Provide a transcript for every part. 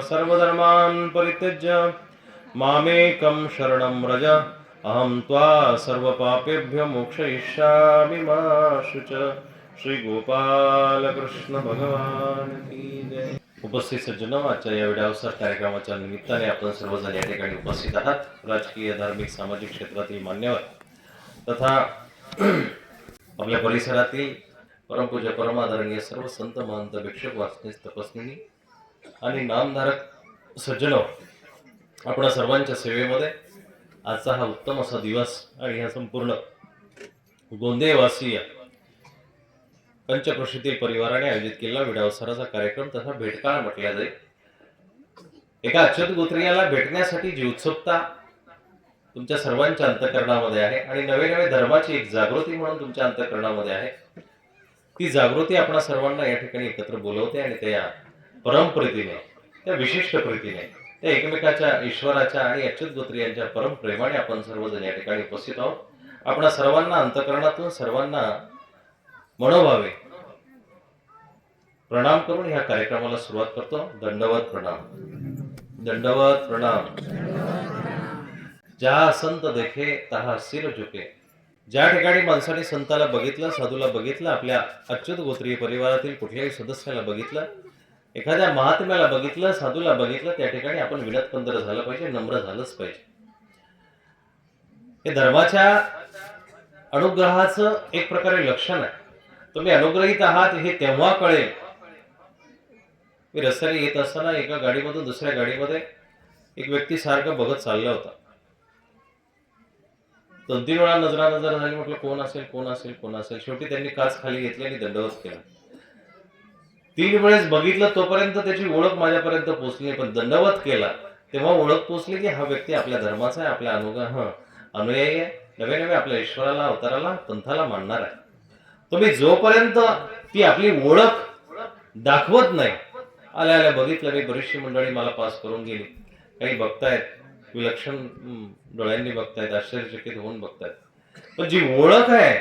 सर्वधर्मान् परित्यज्य मामेकं शरणं व्रज अहं त्वा सर्वपापेभ्यो मोक्षयिष्यामि मा शुच. श्री गोपाल कृष्ण भगवान की जय. उपस्थित सज्जनो, आजच्या या व्हिडिओसर कार्यक्रमाच्या निमित्ताने आपण सर्वजण या ठिकाणी उपस्थित आहात. राजकीय, धार्मिक, सामाजिक क्षेत्रातील मान्यवर तथा आपल्या परिसरातील परमपूज्य परमादरणीय सर्व संत महंत भिक्षुक वासनीस तपस्विनी आणि नामधारक सज्जनो, आपण सर्वांच्या सेवेमध्ये आजचा हा उत्तम असा दिवस आणि हा संपूर्ण गोंदेवासीय पंचक्रोशीतील परिवाराने आयोजित केलेला विडावसराचा कार्यक्रम तथा भेटकाळ म्हटला जाईल. एका अच्युत गोत्रीयाला भेटण्यासाठी जी उत्सुकता तुमच्या सर्वांच्या अंतःकरणामध्ये आहे आणि नवे नवे धर्माची एक जागृती म्हणून तुमच्या अंतःकरणामध्ये आहे, ती जागृती आपण सर्वांना या ठिकाणी एकत्र बोलवते आणि त्या परमप्रीतीने, त्या विशिष्ट प्रीतीने, त्या एकमेकाच्या, ईश्वराच्या आणि अच्युत गोत्रीयांच्या परम प्रेमाने आपण सर्वजण या ठिकाणी उपस्थित आहोत. आपण सर्वांना अंतःकरणातून, सर्वांना मनोभावे प्रणाम करून ह्या कार्यक्रमाला सुरुवात करतो. दंडवत प्रणाम, दंडवत प्रणाम. जहा संत देखे तहा सिर झुके. ज्या ठिकाणी माणसाने संताला बघितलं, साधूला बघितलं, आपल्या अच्युत गोत्रीय परिवारातील कुठल्याही सदस्याला बघितलं, एखाद्या महात्म्याला बघितलं, साधूला बघितलं, त्या ठिकाणी आपण विनतकंदर झालं पाहिजे, नम्र झालंच पाहिजे. हे धर्माच्या अनुग्रहाचं एक प्रकारे लक्षण आहे. तुम्ही अनुग्रहित आहात हे तेव्हा कळेल. मी रस्त्याने येत असताना एका गाडीमधून दुसऱ्या गाडीमध्ये एक व्यक्ती सारखं बघत चालला होता. 2-3 वेळा नजरानजर झाली. म्हटलं कोण असेल, कोण असेल, कोण असेल. शेवटी त्यांनी काच खाली घेतली आणि दंडवत केला. 3 वेळेस बघितलं तोपर्यंत त्याची ओळख माझ्यापर्यंत पोहोचली, पण दंडवत केला तेव्हा ओळख पोहोचली की हा व्यक्ती आपल्या धर्माचा आहे, आपल्या अनुयायी आहे, नवे नवे आपल्या ईश्वराला, अवताराला, पंथाला मानणार आहे. तुम्ही जोपर्यंत ती आपली ओळख दाखवत नाही, आल्या आल्या बघितलं मी, बरीचशी मंडळी मला पास करून गेली, काही बघतायत, विलक्षण डोळ्यांनी बघतायत, आश्चर्यचकित होऊन बघतायत, पण जी ओळख आहे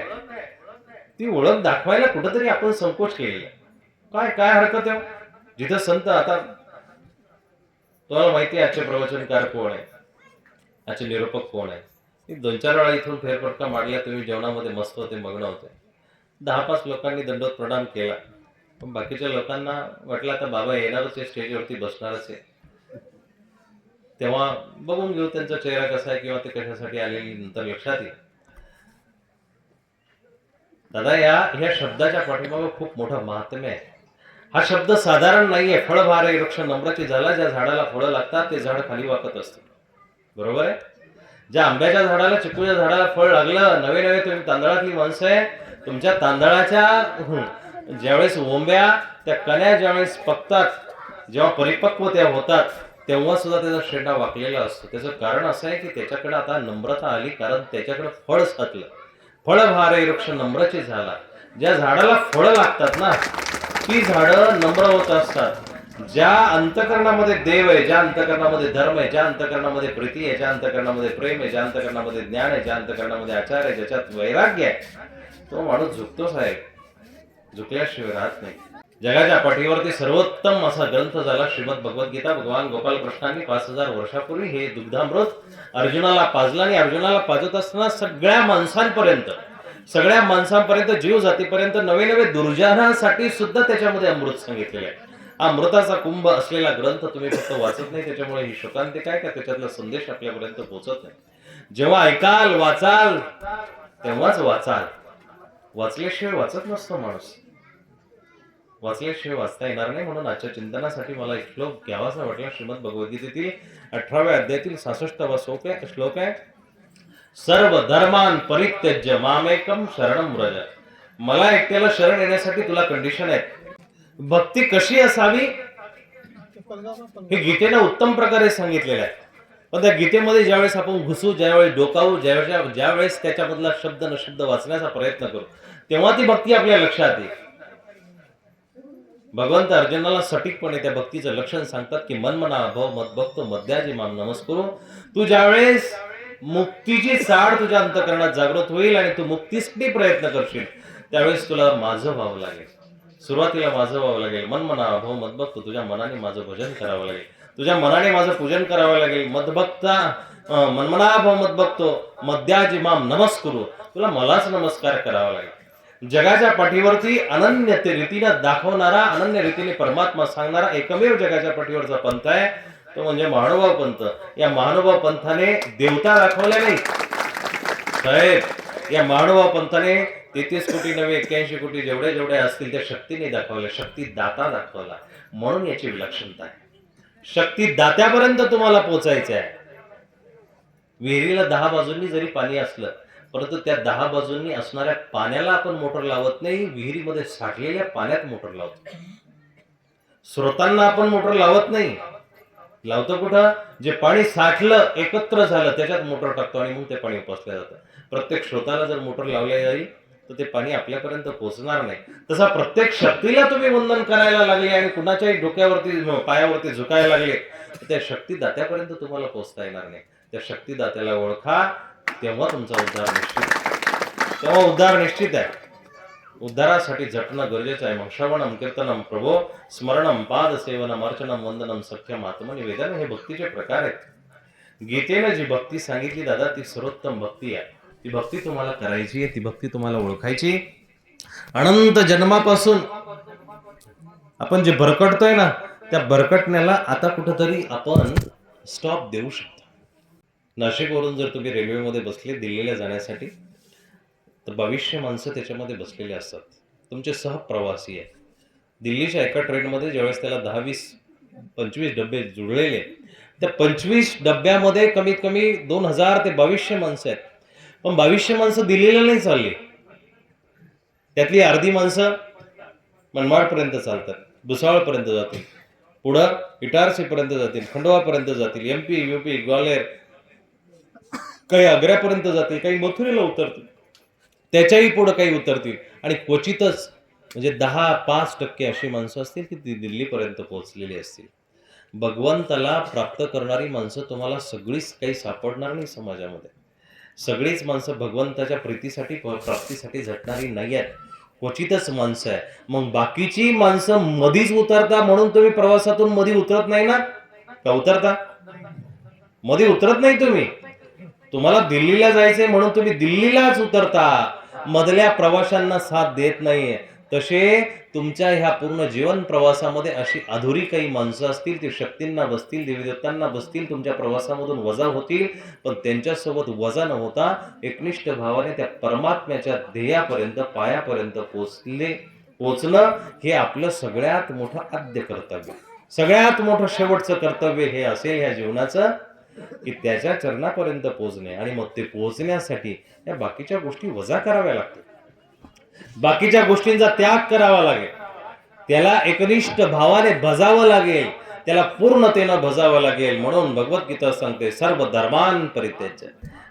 ती ओळख दाखवायला कुठंतरी आपण संकोच केलेला. काय हरकत आहे? जिथं संत, आता तुम्हाला माहिती आहे आजचे प्रवचनकार कोण आहे, आजचे निरूपक कोण आहे. 2-4 वेळा इथून फेरफटका मारल्या, तुम्ही जेवणामध्ये मस्त होते, मग्न होते. 10-5 लोकांनी दंडवत प्रणाम केला, पण बाकीच्या लोकांना वाटलं आता बाबा येणारच आहे, स्टेजवरती बसणारच आहे, तेव्हा बघून घेऊ त्यांचा चेहरा कसा आहे किंवा ते कशासाठी आलेली, नंतर लक्षात येईल. दादा, ह्या शब्दाच्या पाठीमागे खूप मोठं महात्म्य आहे. हा शब्द साधारण नाहीये. फळभार वृक्ष नम्राची झाला. ज्या झाडाला फळं लागतात ते झाड खाली वाकत असतं, बरोबर आहे. ज्या आंब्याच्या झाडाला, चिकूच्या झाडाला फळ लागलं, नवे नवे तुम्ही तांदळातली माणसं आहे, तुमच्या तांदळाच्या ज्यावेळेस ओंब्या, त्या कण्या ज्यावेळेस पकतात, जेव्हा परिपक्व त्या होतात, तेव्हा सुद्धा त्याचा शेंडा वाकलेला असतो. त्याचं कारण असं आहे की त्याच्याकडे आता नम्रता आली, कारण त्याच्याकडे फळ साचलं. फळभारे वृक्ष नम्राची झाला. ज्या झाडाला फळं लागतात ना, ती झाडं नम्र होत असतात. ज्या अंतःकरणामध्ये देव आहे, ज्या अंतःकरणामध्ये धर्म आहे, ज्या अंतःकरणामध्ये प्रीती आहे, ज्या अंतःकरणामध्ये प्रेम आहे, ज्या अंतःकरणामध्ये ज्ञान आहे, ज्या अंतःकरणामध्ये आचार आहे, ज्याच्यात वैराग्य आहे, तो माणूस झुकतो साहेब, झुकल्याशिवाय राहत नाही. जगाच्या पाठीवरती सर्वोत्तम असा ग्रंथ झाला श्रीमद भगवद्गीता. भगवान गोपाल कृष्णांनी 5000 वर्षापूर्वी हे दुग्धामृत अर्जुनाला पाजलं आणि अर्जुनाला पाजत असताना सगळ्या माणसांपर्यंत, जीव जातीपर्यंत, नवे नवे दुर्जनासाठी सुद्धा त्याच्यामध्ये अमृत सांगितलेलं आहे. हा अमृताचा कुंभ असलेला ग्रंथ तुम्ही फक्त वाचत नाही, त्याच्यामुळे ही शोकांतिका आहे का त्याच्यातला संदेश आपल्यापर्यंत पोहोचत नाही. जेव्हा ऐकाल, वाचाल, तेव्हाच वाचाल. वाचल्याशिवाय वाचत नसतो माणूस, वाचल्याशिवाय वाचता येणार नाही. म्हणून आजच्या चिंतनासाठी मला एक श्लोक घ्यावासा वाटला. श्रीमद भगवद्गीतेतील 18व्या अध्यायातील 66वा श्लोक आहे. सर्व धर्मान परित्यज्य मामेकम शरणं व्रज. मला एकट्याला शरण येण्यासाठी तुला कंडिशन आहे. भक्ती कशी असावी हे गीतेनं उत्तम प्रकारे सांगितलेलं आहे. पण त्या गीतेमध्ये ज्यावेळेस आपण घुसू, ज्यावेळेस डोकावू, ज्यावेळेस त्याच्यामधला शब्द न शब्द वाचण्याचा प्रयत्न करू, तेव्हा ती भक्ती आपल्या लक्षात येईल. भगवंत अर्जुनाला सटीकपणे त्या भक्तीचं लक्षण सांगतात की मनमना भव मद्भक्त मध्याजी माम नमस्कुरु. तू ज्यावेळेस मुक्तीची चाड तुझ्या अंतःकरणात जागृत होईल आणि तू मुक्तीसाठी प्रयत्न करशील, त्यावेळेस तुला माझं व्हावं लागेल. सुरुवातीला माझं व्हावं लागेल. मन म्हणा भाऊ मदभक्त, तुझ्या मनाने माझं भजन करावं लागेल, तुझ्या मनाने माझं पूजन करावं लागेल. मदभक्ता मनमना भाऊ मदभक्तो मद्याजी माम नमस्कुरू, तुला मलाच नमस्कार करावा लागेल. जगाच्या पाठीवरती अनन्य रीतीनं दाखवणारा, अनन्य रीतीने परमात्मा सांगणारा एकमेव जगाच्या पाठीवरचा पंथ आहे तो म्हणजे महानुभाव पंथ. या महानुभाव पंथाने देवता दाखवल्या नाही साहेब, या महानुभाव पंथाने 33 कोटी नव्हे 81 कोटी जेवढे जेवढे असतील त्या शक्तीने दाखवल्या, शक्ती दाता दाखवला. म्हणून याची विलक्षणता आहे. शक्ती दात्यापर्यंत तुम्हाला पोहोचायचं आहे. विहिरीला 10 बाजूंनी जरी पाणी असलं, परंतु त्या 10 बाजूंनी असणाऱ्या पाण्याला आपण मोटर लावत नाही, विहिरीमध्ये साठलेल्या पाण्यात मोटर लावतो. स्रोतांना आपण मोटर लावत नाही, लावतो कुठं? जे पाणी साठलं, एकत्र झालं, त्याच्यात मोटर टाकतो आणि मग ते पाणी उपसलं जातं. प्रत्येक स्रोताला जर मोटर लावली जाईल तर ते पाणी आपल्यापर्यंत पोहोचणार नाही. तसा प्रत्येक शक्तीला तुम्ही वंदन करायला लागले आणि कुणाच्याही डोक्यावरती पायावरती झुकायला लागले, त्या शक्ती दात्यापर्यंत तुम्हाला पोहोचता येणार नाही. त्या शक्ती दात्याला ओळखा, तेव्हा तुमचा उद्धार निश्चित, तेव्हा उद्धार निश्चित आहे. उद्धारासाठी झटणं गरजेचं आहे. मग श्रवणम कीर्तनम प्रभो स्मरणम पाद सेवनम अर्चनम वंदनम सख्यम आत्मनिवेदन, हे भक्तीचे प्रकार आहेत. गीतेनं जी भक्ती सांगितली दादा, ती सर्वोत्तम भक्ती आहे. ती भक्ती तुम्हाला करायची आहे, ती भक्ती तुम्हाला ओळखायची. अनंत जन्मापासून आपण जे भरकटतोय ना, त्या भरकटण्याला आता कुठंतरी आपण स्टॉप देऊ शकतो. नाशिकवरून जर तुम्ही रेल्वेमध्ये बसले दिल्लीला जाण्यासाठी, तर 2200 माणसं त्याच्यामध्ये बसलेले असतात, तुमचे सहप्रवासी आहे. दिल्लीच्या एका ट्रेनमध्ये ज्यावेळेस त्याला 10, 20, 25 डबे जुळलेले, त्या 25 डब्यामध्ये कमीत कमी 2000 ते 2200 माणसं आहेत. पण 2200 माणसं दिल्लीला नाही चालली. त्यातली अर्धी माणसं मनमाडपर्यंत चालतात, भुसावळपर्यंत जातील, पुढं इटारसीपर्यंत जातील, खंडवापर्यंत जातील, MP, UP, ग्वाल्हेर, काही आग्र्यापर्यंत जातील, काही मथुरेला उतरतील, त्याच्याही पुढे काही उतरतील आणि क्वचितच म्हणजे 10-5% अशी माणसं असतील की ती दिल्लीपर्यंत पोहोचलेली असतील. भगवंताला प्राप्त करणारी माणसं तुम्हाला सगळीच काही सापडणार नाही समाजामध्ये. सगळीच माणसं भगवंताच्या प्रीतीसाठी प्राप्तीसाठी झटणारी नाही आहेत, क्वचितच माणसं आहे. मग बाकीची माणसं मधीच उतरता म्हणून तुम्ही प्रवासातून मधी उतरत नाही ना का? उतरता, मध्ये उतरत नाही तुम्ही. तुम्हाला दिल्लीला जायचंय म्हणून तुम्ही दिल्लीलाच उतरता, मधल्या प्रवाशांना साथ देत नाहीये. तसे तुमच्या ह्या पूर्ण जीवन प्रवासामध्ये अशी अधुरी काही माणसं असतील, ती शक्तींना बसतील, देवीदेवतांना बसतील, तुमच्या प्रवासामधून वजा होतील, पण त्यांच्यासोबत वजा न होता एकनिष्ठ भावाने त्या परमात्म्याच्या ध्येयापर्यंत, पायापर्यंत पोचणं हे आपलं सगळ्यात मोठं आद्य कर्तव्य, सगळ्यात मोठं शेवटचं कर्तव्य हे असेल ह्या जीवनाचं, की त्याच्या चरणापर्यंत पोहोचणे. आणि मग ते पोहोचण्यासाठी या बाकीच्या गोष्टी वजा कराव्या लागतात, बाकीच्या गोष्टींचा त्याग करावा लागेल, त्याला एकनिष्ठ भावाने भजावं लागेल, त्याला पूर्णतेनं भजावं लागेल. म्हणून भगवद्गीता सांगते सर्व धर्मान परित्यज्य,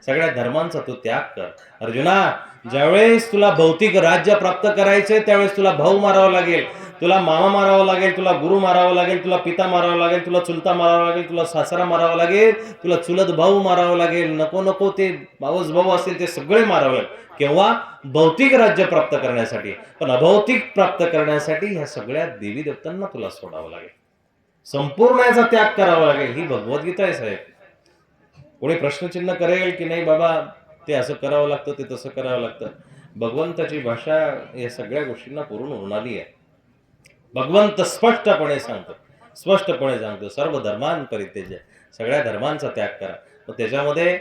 सगळ्या धर्मांचा तू त्याग कर. अर्जुना, ज्यावेळेस तुला भौतिक राज्य प्राप्त करायचंय त्यावेळेस तुला भाऊ मारावा लागेल, तुला मामा मारावा लागेल, तुला गुरु मारावा लागेल, तुला पिता मारावा लागेल, तुला चुलता मारावा लागेल, तुला सासरा मारावा लागेल, तुला चुलत भाऊ मारावा लागेल, नको नको ते मावस भाऊ असतील ते सगळे मारावे लागेल. केव्हा? भौतिक राज्य प्राप्त करण्यासाठी. पण अभौतिक प्राप्त करण्यासाठी ह्या सगळ्या देवी देवतांना तुला सोडावं लागेल, संपूर्ण याचा त्याग करावा लागेल. ही भगवद्गीता आहे साहेब. कोणी प्रश्नचिन्ह करेल की नाही बाबा ते असं करावं लागतं, ते तसं करावं लागतं, भगवंताची भाषा या सगळ्या गोष्टींना पुरून उरणारी आहे. भगवंत स्पष्टपणे सांगतो सर्व धर्मान परित्यज्य, सगळ्या धर्मांचा त्याग करा. मग त्याच्यामध्ये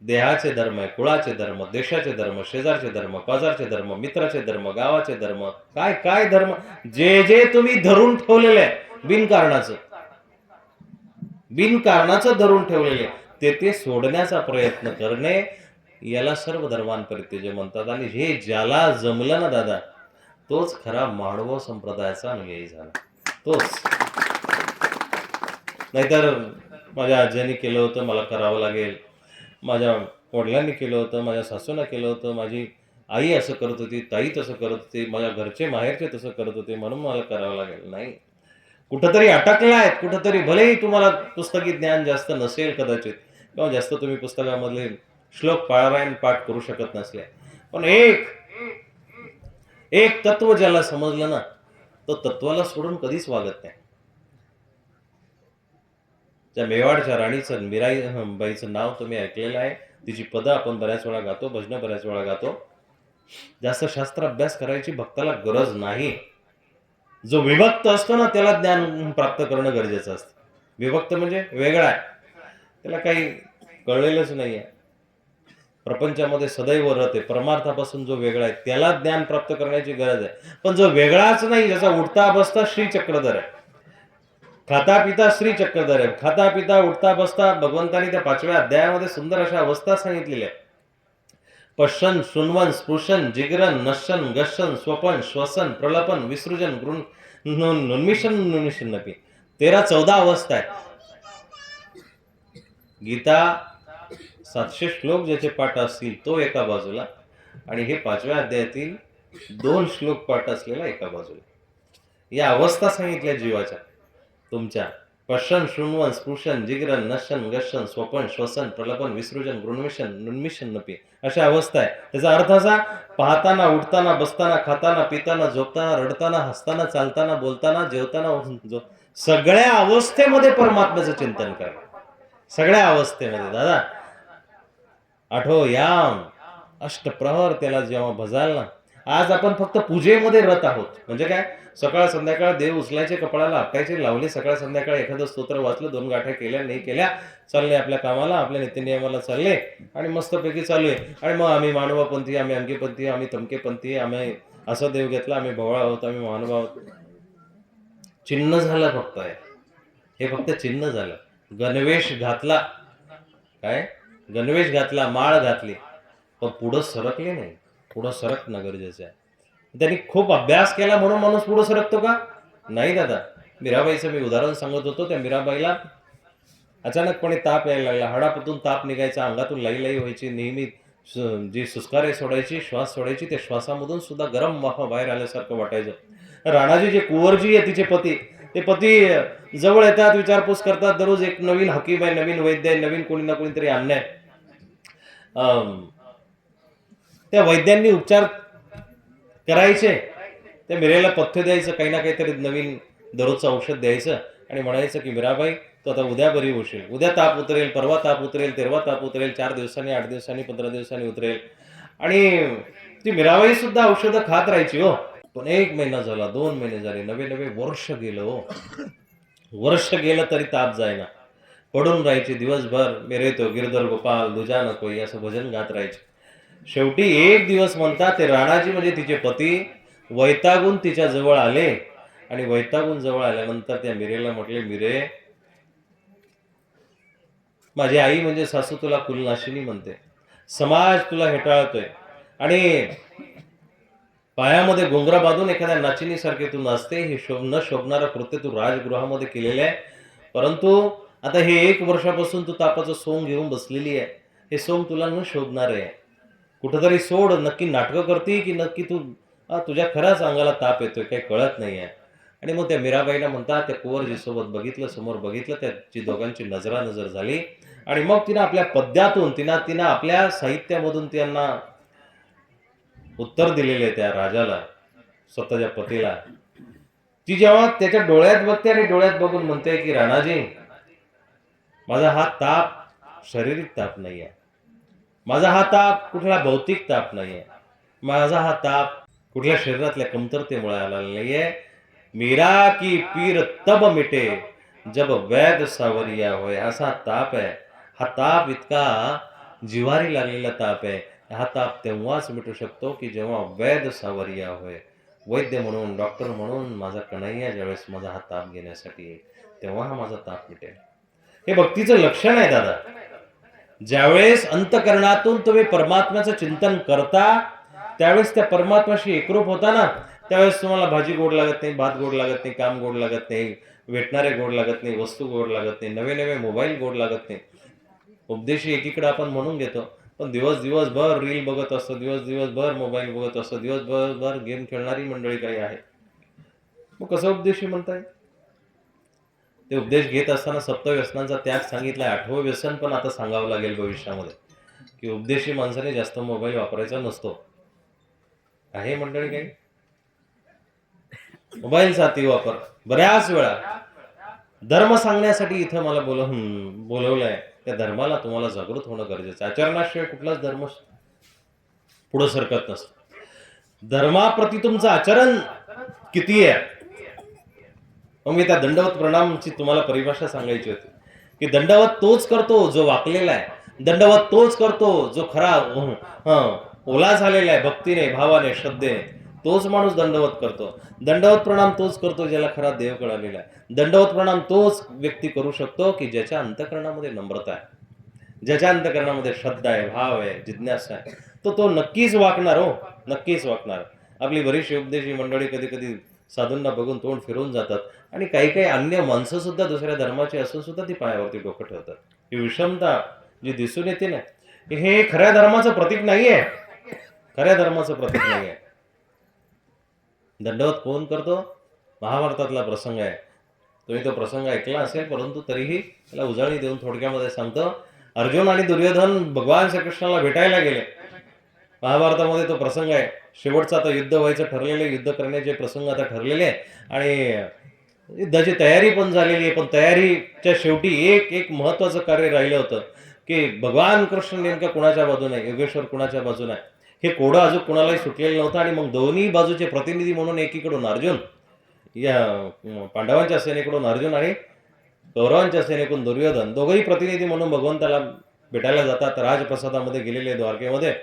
देहाचे धर्म आहे, कुळाचे धर्म, देशाचे धर्म, शेजारचे धर्म, पाजारचे धर्म, मित्राचे धर्म, गावाचे धर्म, काय काय धर्म जे जे तुम्ही धरून ठेवलेले आहे बिनकारणाचं धरून ठेवलेले ते सोडण्याचा प्रयत्न करणे, याला सर्व धर्मान परित्यज्य म्हणतात. आणि हे ज्याला जमलं ना दादा, तोच खरा मानव संप्रदायाचा अनुयायी झाला, तोच. नाहीतर माझ्या आज्याने केलं होतं मला करावं लागेल, माझ्या वडिलांनी केलं होतं, माझ्या सासूनं केलं होतं, माझी आई असं करत होती, ताई तसं करत होती, माझ्या घरचे माहेरचे तसं करत होते म्हणून मला करावं लागेल. नाही, कुठंतरी अटकला आहेत, कुठंतरी. भलेही तुम्हाला पुस्तकी ज्ञान जास्त नसेल कदाचित, किंवा जास्त तुम्ही पुस्तकामधले श्लोक पारायण पाठ करू शकत नसले, पण एक तत्व ज्याला समजलं ना, तो तत्वाला सोडून कधीच वागत नाही. त्या मेवाडच्या राणीचं मीराई बाईचं नाव तुम्ही ऐकलेलं आहे. तिची पदं आपण बऱ्याच वेळा गातो, भजनं बऱ्याच वेळा गातो. जास्त शास्त्र अभ्यास करायची भक्ताला गरज नाही. जो विभक्त असतो ना, त्याला ज्ञान प्राप्त करणं गरजेचं असतं. विभक्त म्हणजे वेगळा आहे, त्याला काही कळलेलंच नाहीये. प्रपंचामध्ये सदैव रत आहे. परमार्थापासून जो वेगळा आहे त्याला ज्ञान प्राप्त करण्याची गरज आहे. पण जो वेगळाच नाही, ज्याचा उठता बसता श्री चक्रधर आहे, खाता पिता श्री चक्रधर आहे, खाता पिता उठता बसता, भगवंतानी त्या 5व्या अध्यायामध्ये सुंदर अशा अवस्था सांगितलेल्या आहेत. पश्चन शृण्वन स्पृशन जिगरन नशन गशन स्वपन श्वसन प्रलपन विसृजन नुन्मिशन नुन्मिशन नपी, 13-14 अवस्था आहेत. गीता 700 श्लोक ज्याचे पाठ असतील तो एका बाजूला, आणि हे 5व्या अध्यायातील 2 श्लोक पाठ असलेला एका बाजूला. या अवस्था सांगितल्या जीवाच्या तुमच्या. पश्चन शृण्वन स्पृशन जिगरन नशन गशन स्वपन श्वसन प्रलपन विसृजन गृन्मिशन नुन्मिशन नपी, अशा अवस्था आहे. त्याचा अर्थ असा: पाहताना, उठताना, बसताना, खाताना, पिताना, झोपताना, रडताना, हसताना, चालताना, बोलताना, जेवताना, सगळ्या अवस्थेमध्ये परमात्म्याचं चिंतन करा. सगळ्या अवस्थेमध्ये दादा. आठो याम अष्टप्रहर त्याला जेव्हा भजाल ना. आज आपण फक्त पूजेमध्ये रत आहोत. म्हणजे काय, सकाळ संध्याकाळ देव उचलायचे, कपाळाला आपटायचे, लावले, सकाळ संध्याकाळ एखादं स्तोत्र वाचलं, 2 गाठ्या केल्या नाही केल्या, चालले आपल्या कामाला, आपल्या नित्यनियमाला चालले, आणि मस्तपैकी चालू आहे. आणि मग आम्ही मानवपंथी, आम्ही अंकीपंथी, आम्ही तमकेपंथी, आम्ही असा देव घेतला, आम्ही भोळा आहोत, आम्ही महानुभाव आहोत. चिन्ह झालं फक्त आहे हे, फक्त चिन्ह झालं. गणवेश घातला, काय गणवेश घातला, माळ घातली, पण पुढं सरकले नाही. पुढं सरकणं गरजेचं आहे. त्यांनी खूप अभ्यास केला म्हणून माणूस पुढं सरकतो का? नाही दादा. मीराबाईचं मी उदाहरण सांगत होतो. त्या मीराबाईला अचानकपणे ताप यायला लागला, हाडापातून ताप निघायचा, अंगातून लाई लाई व्हायची, नेहमी जी सुस्कारे सोडायची, श्वास सोडायची, त्या श्वासामधून सुद्धा गरम वाफ बाहेर आल्यासारखं वाटायचं. राणाजी जे कुंवरजी आहे तिचे पती, ते पती जवळ येतात, विचारपूस करतात. दररोज एक नवीन हकीम आहे, नवीन वैद्य आहे, नवीन कोणी ना कोणीतरी आणलंय. त्या वैद्यांनी उपचार करायचे, त्या मीरेला पथ्य द्यायचं, काही ना काहीतरी नवीन दररोजचं औषध द्यायचं, आणि म्हणायचं की मीराबाई तो आता उद्या बरी होशील, उद्या ताप उतरेल, परवा ताप उतरेल, तेरवा ताप उतरेल, 4 दिवसांनी, 8 दिवसांनी, 15 दिवसांनी उतरेल. आणि ती मीराबाई सुद्धा औषधं खात राहायची हो. पण 1 महिना झाला, 2 महिने झाले, नवे वर्ष गेलं हो. वर्ष गेलं तरी ताप जायना. पडून राहायची दिवसभर. मेरे तो गिरधर गोपाल दुजा न कोई असं भजन गात राहायचे. शेवटी एक दिवस म्हणतात ते राणाजी म्हणजे तिचे पती वैतागून तिच्या जवळ आले, आणि वैतागून जवळ आल्यानंतर त्या मिरेला म्हटले, मिरे, माझी आई म्हणजे सासू तुला कुलनाशिनी म्हणते, समाज तुला हेटाळतोय, आणि पायामध्ये घुंगरा बांधून एखाद्या नाचिनीसारखे तू नाचते. हे न शोभणारं कृत्य तू राजगृहामध्ये केलेलं आहे. परंतु आता हे 1 वर्षापासून तू तापाचं सोंग घेऊन बसलेली आहे. हे सोंग तुला न शोभणार आहे. कुठंतरी सोड. नक्की नाटकं करते की नक्की तू तुझ्या खऱ्याच अंगाला ताप येतोय, काही कळत नाहीये. आणि मग त्या मीराबाईला म्हणतात, त्या कुंवरजी सोबत बघितलं, समोर बघितलं, त्याची दोघांची नजरानजर झाली, आणि मग तिनं आपल्या पद्यातून तिनं आपल्या साहित्यामधून त्यांना उत्तर दिलेले त्या राजाला, स्वतःच्या पतीला. ती जेव्हा त्याच्या डोळ्यात बघते आणि डोळ्यात बघून म्हणते की राणाजी, माझा हा ताप शारीरिक ताप नाहीये, माझा हा ताप कुठला भौतिक ताप नाहीये, माझा हा ताप कुठल्या शरीरातल्या कमतरतेमुळे आलेला नाहीये. मीरा की पीर तब मिटे जब वैद सावरिया होय, असा ताप आहे. हा ताप इतका जिव्हारी लागलेला ताप आहे. हा ताप तेव्हाच मिटू शकतो की जेव्हा वैद सावरिया होय. वैद्य म्हणून, डॉक्टर म्हणून माझा कन्हैया ज्यावेळेस माझा हा ताप घेण्यासाठी येईल, तेव्हा हा माझा ताप मिटेल. हे भक्तीचं लक्षण आहे दादा. ज्यावेळेस अंतःकरणातून तुम्ही परमात्म्याचं चिंतन करता, त्यावेळेस त्या परमात्म्याशी एकरूप होता ना, त्यावेळेस तुम्हाला भाजी गोड लागत नाही, भात गोड लागत नाही, काम गोड लागत नाही, भेटणारे गोड लागत नाही, वस्तू गोड लागत नाही, नवे मोबाईल गोड लागत नाही. उपदेशी एकीकडे आपण म्हणून घेतो, पण दिवसभर रील बघत असतो, दिवसभर मोबाईल बघत असतो, दिवसभर गेम खेळणारी मंडळी काही आहे. मग कसं उपदेशी म्हणताय? ते उपदेश घेत असताना सप्तव्यसनांचा त्याग सांगितलाय. 8वं व्यसन पण आता सांगावं लागेल भविष्यामध्ये, की उपदेशी माणसाने जास्त मोबाईल वापरायचा नसतो. आहे मंडळी काही? मोबाईलचा अतिवापर बऱ्याच वेळा धर्म सांगण्यासाठी इथं मला बोलवलंय. त्या धर्माला तुम्हाला जागृत होणं गरजेचं आहे. आचरणाशिवाय कुठलाच धर्म पुढे सरकत नसतो. धर्माप्रती तुमचं आचरण किती आहे. मग मी त्या दंडवत प्रणामची तुम्हाला परिभाषा सांगायची होती की दंडवत तोच करतो जो वाकलेला आहे. दंडवत तोच करतो जो खरा ओला झालेला आहे भक्तीने, भावाने, श्रद्धेने. तोच माणूस दंडवत करतो. दंडवत प्रणाम तोच करतो ज्याला खरा देव कळालेला आहे. दंडवत प्रणाम तोच व्यक्ती करू शकतो की ज्याच्या अंतःकरणामध्ये नम्रता आहे, ज्याच्या अंतःकरणामध्ये श्रद्धा आहे, भाव आहे, जिज्ञासा आहे. तो नक्कीच वाकणार. हो, नक्कीच वाकणार. आपली बरीचशी उपदेशी मंडळी कधी कधी साधूंना बघून तोंड फिरवून जातात आणि काही काही अन्य माणसं सुद्धा दुसऱ्या धर्माची असून सुद्धा ती पायावरती डोकं ठेवतात. ही विषमता जी दिसून येते ना, हे खऱ्या धर्माचं प्रतीक नाहीये. खऱ्या धर्माचं प्रतीक नाहीये. दंडवत कोण करतो? महाभारतातला प्रसंग आहे. तुम्ही तो प्रसंग ऐकला असेल, परंतु तरीही त्याला उजाळी देऊन थोडक्यामध्ये सांगतो. अर्जुन आणि दुर्योधन भगवान श्रीकृष्णाला भेटायला गेले. महाभारतामध्ये तो प्रसंग आहे. शेवटचं आता युद्ध व्हायचं ठरलेले, युद्ध करण्याचे प्रसंग आता ठरलेले आणि युद्धाची तयारी पण झालेली आहे. पण तयारीच्या शेवटी एक महत्वाचं कार्य राहिलं होतं की भगवान कृष्ण नेमकं कुणाच्या बाजूने, योगेश्वर कुणाच्या बाजूने, हे कोडं अजून कुणालाही सुटलेलं नव्हतं. आणि मग दोन्ही बाजूचे प्रतिनिधी म्हणून एकीकडून अर्जुन, या पांडवांच्या सेनेकडून अर्जुन आणि कौरवांच्या सेनेकडून दुर्योधन, दोघंही प्रतिनिधी म्हणून भगवंताला भेटायला जातात. राजप्रसादामध्ये गेलेले द्वारकेमध्ये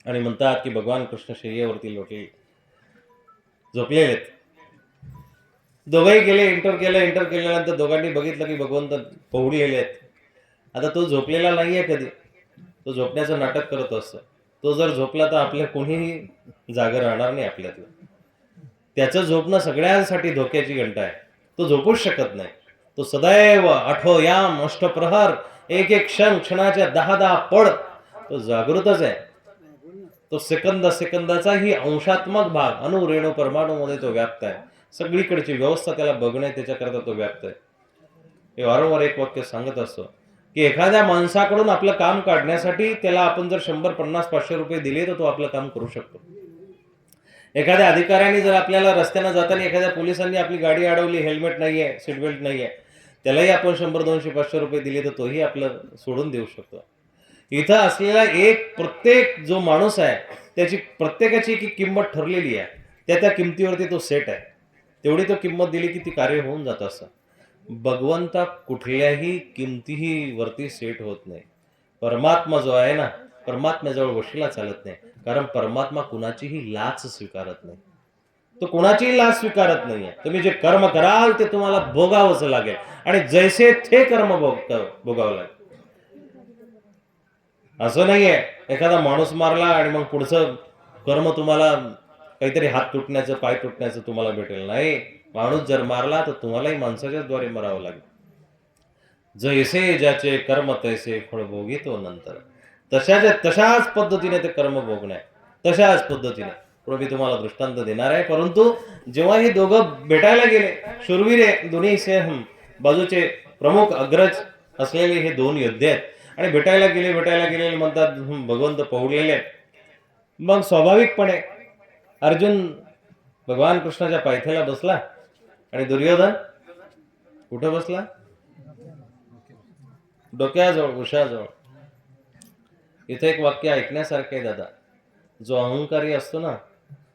आणि म्हणतात की भगवान कृष्ण शय्येवरती लोटले झोपलेले आहेत. दोघंही गेले. एंटर केल्यानंतर दोघांनी बघितलं की भगवंत पहुडलेले आहेत. आता तो झोपलेला नाहीये. कधी तो झोपण्याचं नाटक करत असतो. तो जर झोपला तर आपल्या कोणीही जागा राहणार नाही आपल्यातलं. त्याचं झोपणं सगळ्यांसाठी धोक्याची घंटा आहे. तो झोपूच शकत नाही. तो सदैव आठो याम अष्टप्रहर, एक क्षण, क्षणाच्या 10 पळ तो जागृतच आहे. तो सेकंदाचाही अंशात्मक भाग अणु, रेणू, परमाणू मध्ये तो व्याप्त आहे. सगळीकडची व्यवस्था त्याला बघणे, त्याच्याकरता तो व्याप्त आहे. हे वारंवार एक वाक्य सांगत असतो की एखाद्या माणसाकडून आपलं काम काढण्यासाठी त्याला आपण जर 100, 50, 500 रुपये दिले तर तो आपलं काम करू शकतो. एखाद्या अधिकाऱ्याने जर आपल्याला रस्त्यानं जाताना एखाद्या पोलिसांनी आपली गाडी अडवली, हेल्मेट नाहीये, सीट बेल्ट नाहीये, त्यालाही आपण 100, 200, 500 रुपये दिले तर तोही आपलं सोडून देऊ शकतो. इथं असलेला प्रत्येक जो माणूस आहे त्याची प्रत्येकाची एक किंमत ठरलेली आहे. त्या किमतीवरती तो सेट आहे. तेवढी तो किंमत दिली की ती कार्य होऊन जात असं. भगवंता कुठल्याही किमतीही वरती सेट होत नाही. परमात्मा जो आहे ना, परमात्म्याजवळ वशिला चालत नाही. कारण परमात्मा कुणाचीही लाच स्वीकारत नाही. तो कुणाचीही लाच स्वीकारत नाहीये. तुम्ही जे कर्म कराल ते तुम्हाला भोगावंच लागेल आणि जैसे थे कर्म भोगावं लागेल. असं नाहीये एखादा माणूस मारला आणि मग पुढचं कर्म तुम्हाला काहीतरी हात तुटण्याचं, पाय तुटण्याचं तुम्हाला भेटेल. नाही, माणूस जर मारला तर तुम्हालाही माणसाच्याच द्वारे मरावं लागेल. जैसे ज्याचे कर्म तैसे फळ भोगितो नंतर. तशाच पद्धतीने ते कर्म भोगणे, तशाच पद्धतीने पुढे मी तुम्हाला दृष्टांत देणार आहे. परंतु जेव्हा हे दोघं भेटायला गेले, शूरवीर आहे, दोन्ही बाजूचे प्रमुख अग्रज असलेले हे दोन योद्धे आहेत आणि भेटायला गेले म्हणतात भगवंत पहुडलेले आहेत. मग स्वाभाविकपणे अर्जुन भगवान कृष्णाच्या पायथ्याला बसला आणि दुर्योधन कुठं बसला? डोक्याजवळ, उशाजवळ. इथे एक वाक्य ऐकण्यासारखं आहे दादा. जो अहंकारी असतो ना,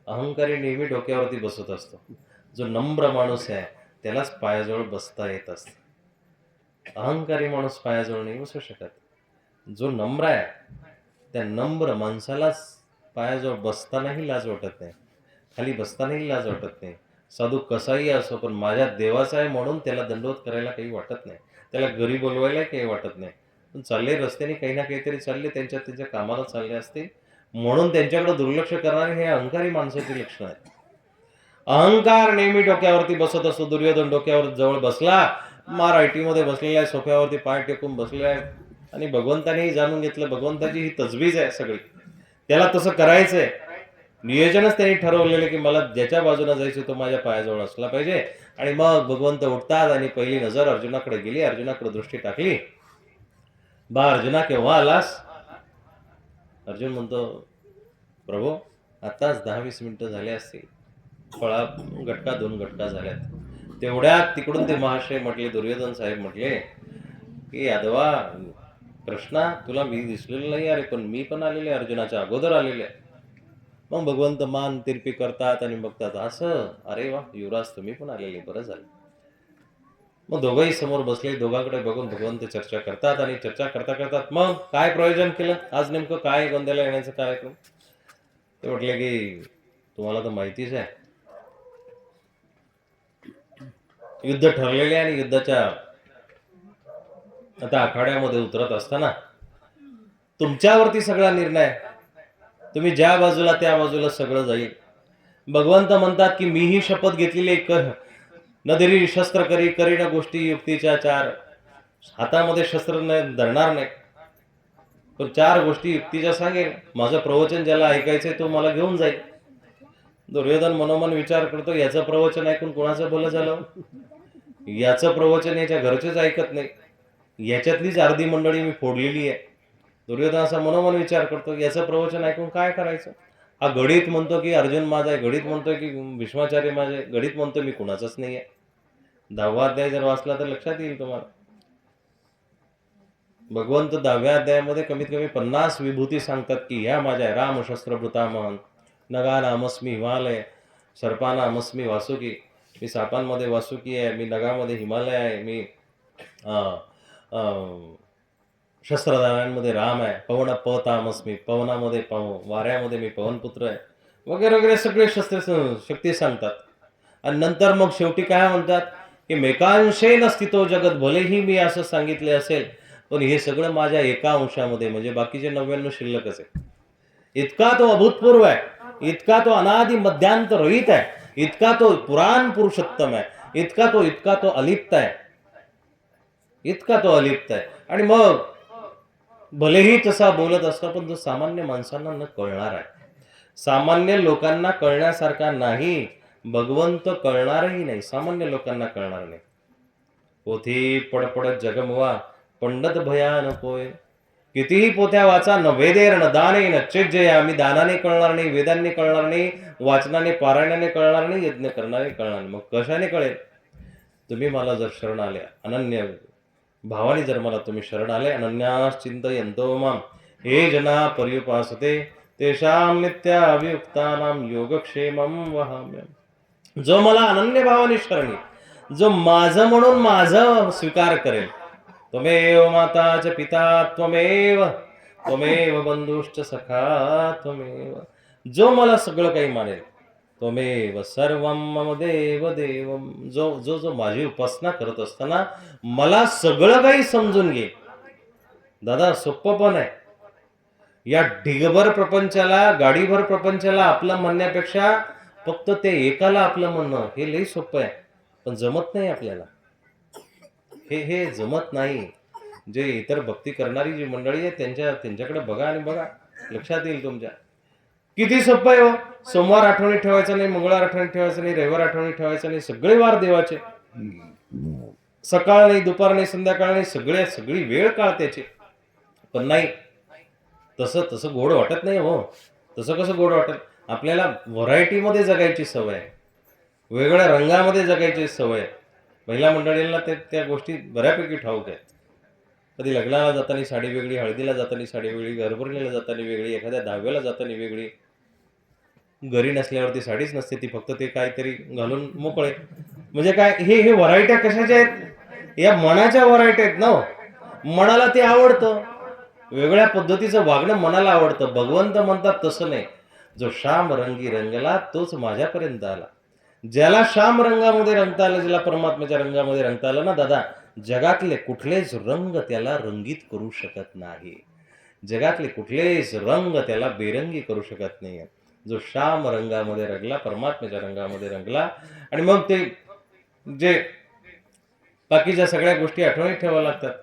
अहंकारी नेहमी डोक्यावरती बसत असतो. जो नम्र माणूस आहे त्यालाच पायाजवळ बसता येत असतं. अहंकारी माणूस पायाजवळ नाही बसू शकत. जो नम्र आहे त्या नम्र माणसालाच पायाजवळ बसतानाही लाज वाटत नाही, खाली बसतानाही लाज वाटत नाही. साधू कसाही असो, पण माझ्या देवाचा आहे म्हणून त्याला दंडवत करायला काही वाटत नाही, त्याला घरी बोलवायला काही वाटत नाही. पण चालले रस्त्याने काही ना काहीतरी चालले, त्यांच्या कामाला चालले असते म्हणून त्यांच्याकडे दुर्लक्ष करणारे हे अहंकारी माणसाची लक्षण आहेत. अहंकार नेहमी डोक्यावरती बसत असतो. दुर्योधन डोक्यावर जवळ बसला, मध्ये बसलेला आहे, सोफ्यावरती पाय टेकून बसलेला आहे आणि भगवंतानेही जाणून घेतलं, भगवंताची ही तजवीज आहे सगळी, त्याला तसं करायचंय. नियोजनच त्यांनी ठरवलेलं की मला ज्याच्या बाजूला जायचं तो माझ्या पायाजवळ असला पाहिजे. आणि मग भगवंत उठतात आणि पहिली नजर अर्जुनाकडे गेली, अर्जुनाकडे दृष्टी टाकली. बा अर्जुना, केव्हा आलास? अर्जुन म्हणतो, प्रभू आताच 10-20 मिनिटं झाले असतील. फळा गटका 2 गटका झाल्यात. तेवढ्यात तिकडून ते महाशय म्हटले, दुर्योधन साहेब म्हटले की यादवा, कृष्णा तुला मी दिसलेलो नाही अरे, पण मी पण आलेले, अर्जुनाच्या अगोदर आलेले. मग भगवंत मान तिरपी करतात आणि बघतात, असं, अरे वा युवराज तुम्ही पण आलेले, बरं झालं. मग दोघंही समोर बसले, दोघांकडे बघून भगवंत चर्चा करतात आणि चर्चा करता करतात, मग काय प्रयोजन केलं आज, नेमकं काय गोंद्याला येण्याचा कार्यक्रम. ते म्हटले की तुम्हाला तर माहितीच आहे, युद्ध ठरलेले आणि युद्धाच्या आता आखाड्यामध्ये उतरत असताना तुमच्यावरती सगळा निर्णय, तुम्ही ज्या बाजूला त्या बाजूला सगळं जाईल. भगवंत म्हणतात की मीही शपथ घेतलेली कर, न धरी शस्त्र करी न गोष्टी युक्तीच्या चार. हातामध्ये शस्त्र धरणार नाही, पण 4 गोष्टी युक्तीच्या सांगेल. माझं प्रवचन ज्याला ऐकायचंय तो मला घेऊन जाईल. दुर्योधन मनोमन विचार करतो, याचं प्रवचन ऐकून कोणाचं भलं झालं, याचं प्रवचन याच्या घरचेच ऐकत नाही, याच्यातलीच अर्धी मंडळी मी फोडलेली आहे. दुर्योधन असा मनोमन विचार करतो, याचं प्रवचन ऐकून काय करायचं. हा गणित म्हणतो की अर्जुन माझा आहे, गणित म्हणतोय की भीष्माचार्य माझे, गणित म्हणतो मी कुणाचंच नाही आहे. 10वा अध्याय जर वाचला तर लक्षात येईल तुम्हाला. भगवंत 10व्या अध्यायामध्ये कमीत कमी 50 विभूती सांगतात की ह्या माझ्या राम शस्त्रभृतामन, नगानामस्मी हिमालय, सर्पानामस्मी वासुकी. मी सापांमध्ये वासुकी आहे, मी नगामध्ये हिमालय आहे, मी शस्त्रधाऱ्यांमध्ये राम आहे, पवन पवतामस्मी, पवनामध्ये वाऱ्यामध्ये मी पवनपुत्र आहे, वगैरे वगैरे सगळे शक्ती सांगतात. आणि नंतर मग शेवटी काय म्हणतात की मेकांशेन स्थितो जगत, भलेही मी असं सांगितले असेल पण हे सगळं माझ्या एका अंशामध्ये, म्हणजे बाकीचे 99 शिल्लकच आहे. इतका तो अभूतपूर्व आहे, इतका तो अनादि मध्यांत रहित आहे, इतका तो पुराण पुरुषोत्तम आहे, इतका तो अलिप्त आहे, इतका तो अलिप्त आहे. आणि मग भलेही तसा बोलत असतो पण तो सामान्य माणसांना न कळणार आहे, सामान्य लोकांना कळण्यासारखा नाही. भगवंत कळणारही नाही, सामान्य लोकांना कळणार नाही. पोथी पडपडत जगमवा, पंडत भयानक होय. कितीही पोथ्या वाचा, न वेदेर न दाने न चेज्जय. आम्ही दानाने कळणार नाही, वेदांनी कळणार नाही, वाचनाने पारायणाने कळणार नाही, यज्ञ करणारे कळणार नाही. मग कशाने कळेल. तुम्ही मला जर शरण आले, अनन्य भावाने जर मला तुम्ही शरण आले, अनन्याश्चिंतयन्तो माम हे जना पर्युपासते तेषां नित्याभियुक्तानां योगक्षेमं वहाम्यहम्. जो मला अनन्य भावाने शरणी, जो माझं म्हणून माझं स्वीकार करेल, त्वमेव माता च पिता त्वमेव त्वमेव बंधुश्च सखा त्वमेव, जो मला सगळं काही मानेल, त्वमेव सर्वं मम देव देवम, जो जो जो माझी उपासना करत असताना मला सगळं काही समजून घे. दादा सोपं पण आहे. या ढिगभर प्रपंचाला, गाडीभर प्रपंचाला आपलं म्हणण्यापेक्षा फक्त ते एकाला आपलं म्हणणं हे लई सोपं आहे, पण जमत नाही आपल्याला. हे जमत नाही. जे इतर भक्ती करणारी जी मंडळी आहे त्यांच्याकडे बघा आणि बघा, लक्षात येईल तुमच्या. किती सोपं आहे हो. सोमवार आठवणी ठेवायचं नाही, मंगळवार आठवणी ठेवायचं नाही, रविवार आठवणी ठेवायचं नाही, सगळे वार देवाचे. सकाळ नाही, दुपार नाही, संध्याकाळ नाही, सगळी वेळ काळ त्याची. पण नाही, तसं गोड वाटत नाही हो. तसं कसं गोड वाटत. आपल्याला व्हरायटीमध्ये जगायची सवय आहे, वेगवेगळ्या रंगामध्ये जगायची सवय आहे. महिला मंडळींना त्या गोष्टी बऱ्यापैकी ठाऊक आहेत. कधी लग्नाला जाताना साडी वेगळी, हळदीला जाताना साडी वेगळी, घरभरणीला जाताना वेगळी, एखाद्या 10व्याला जाताना वेगळी, घरी नसल्यावरती साडीच नसते, ती फक्त ते काहीतरी घालून मोकळे. म्हणजे काय, हे व्हरायट्या कशाच्या आहेत, या मनाच्या व्हरायट्या आहेत ना. मनाला ते आवडतं, वेगळ्या पद्धतीचं वागणं मनाला आवडतं. भगवंत म्हणतात तसं नाही, जो श्याम रंगी रंगला तोच माझ्यापर्यंत आला. ज्याला श्याम रंगामध्ये रंगता आलं, ज्याला परमात्म्याच्या रंगामध्ये रंगता आलं ना दादा, जगातले कुठलेच रंग त्याला रंगीत करू शकत नाही. जगातले कुठलेच रंग त्याला बेरंगी करू शकत नाही. जो श्याम रंगामध्ये रंगला, परमात्म्याच्या रंगामध्ये रंगला, आणि मग ते जे बाकीच्या सगळ्या गोष्टी आठवणीत ठेवाव्या लागतात.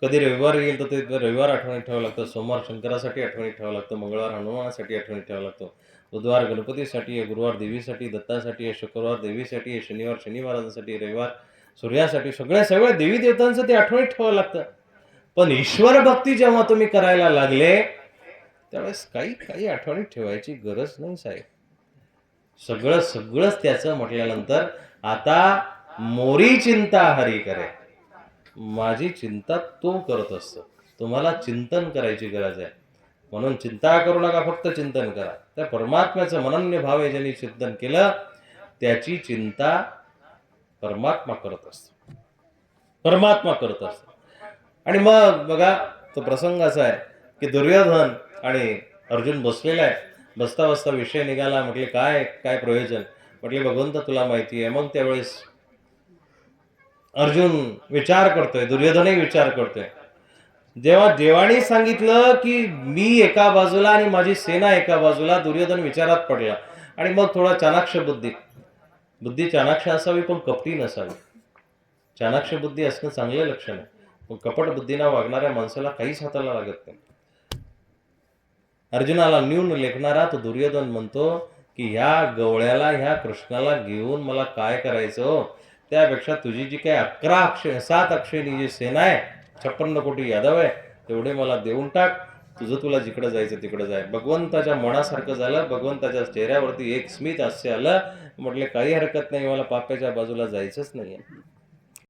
कधी रविवार येईल तर ते रविवार आठवणीत ठेवावं लागतं, सोमवार शंकरासाठी आठवणीत ठेवावं लागतं, मंगळवार हनुमानासाठी आठवणीत ठेवावं लागतं, बुधवार गणपतीसाठी आहे, गुरुवार देवीसाठी, दत्तासाठी आहे, शुक्रवार देवीसाठी आहे, शनिवार शनिवारांसाठी, रविवार सूर्यासाठी, सगळ्या देवी देवतांचं ते आठवणीत ठेवावं लागतं. पण ईश्वर भक्ती जेव्हा तुम्ही करायला लागले त्यावेळेस काही आठवणीत ठेवायची गरज नाही साहेब. सगळं सगळंच त्याचं म्हटल्यानंतर आता मोरी चिंता हरी करे, माझी चिंता तो करत असतो. तुम्हाला चिंतन करायची गरज आहे. म्हणून चिंता करू नका, फक्त चिंतन करा. त्या परमात्म्याचं अनन्य भावे ज्यांनी चिंतन केलं त्याची चिंता परमात्मा करत असतो, परमात्मा करत असतो. आणि मग बघा तो प्रसंग असा आहे की दुर्योधन आणि अर्जुन बसलेला आहे. बसता बसता विषय निघाला. म्हटले काय काय प्रयोजन? म्हटले भगवंत तुला माहिती आहे. मग त्यावेळेस अर्जुन विचार करतोय, दुर्योधनही विचार करतोय. जेव्हा देवाने सांगितलं की मी एका बाजूला आणि माझी सेना एका बाजूला, दुर्योधन विचारात पडला. आणि मग थोडा चाणाक्ष बुद्धी चाणाक्ष असावी पण कपटी नसावी. चाणाक्ष बुद्धी असणं चांगलं लक्षण आहे, पण कपट बुद्धीना वागणाऱ्या माणसाला काहीच हाताला लागत नाही. अर्जुनाला न्यून लेखणारा तो दुर्योधन म्हणतो की ह्या गवळ्याला, ह्या कृष्णाला घेऊन मला काय करायचं हो? त्यापेक्षा तुझी जी काही 7 अक्षयनी जी सेना आहे, 56 कोटी यादव आहे, तेवढे मला देऊन टाक. तुझं तुला जिकडं जायचं तिकडं जाय. भगवंताच्या मनासारखं झालं. भगवंताच्या चेहऱ्यावरती एक स्मित हास्य आलं. म्हटले काही हरकत नाही, मला पाप्याच्या बाजूला जायचंच नाहीये.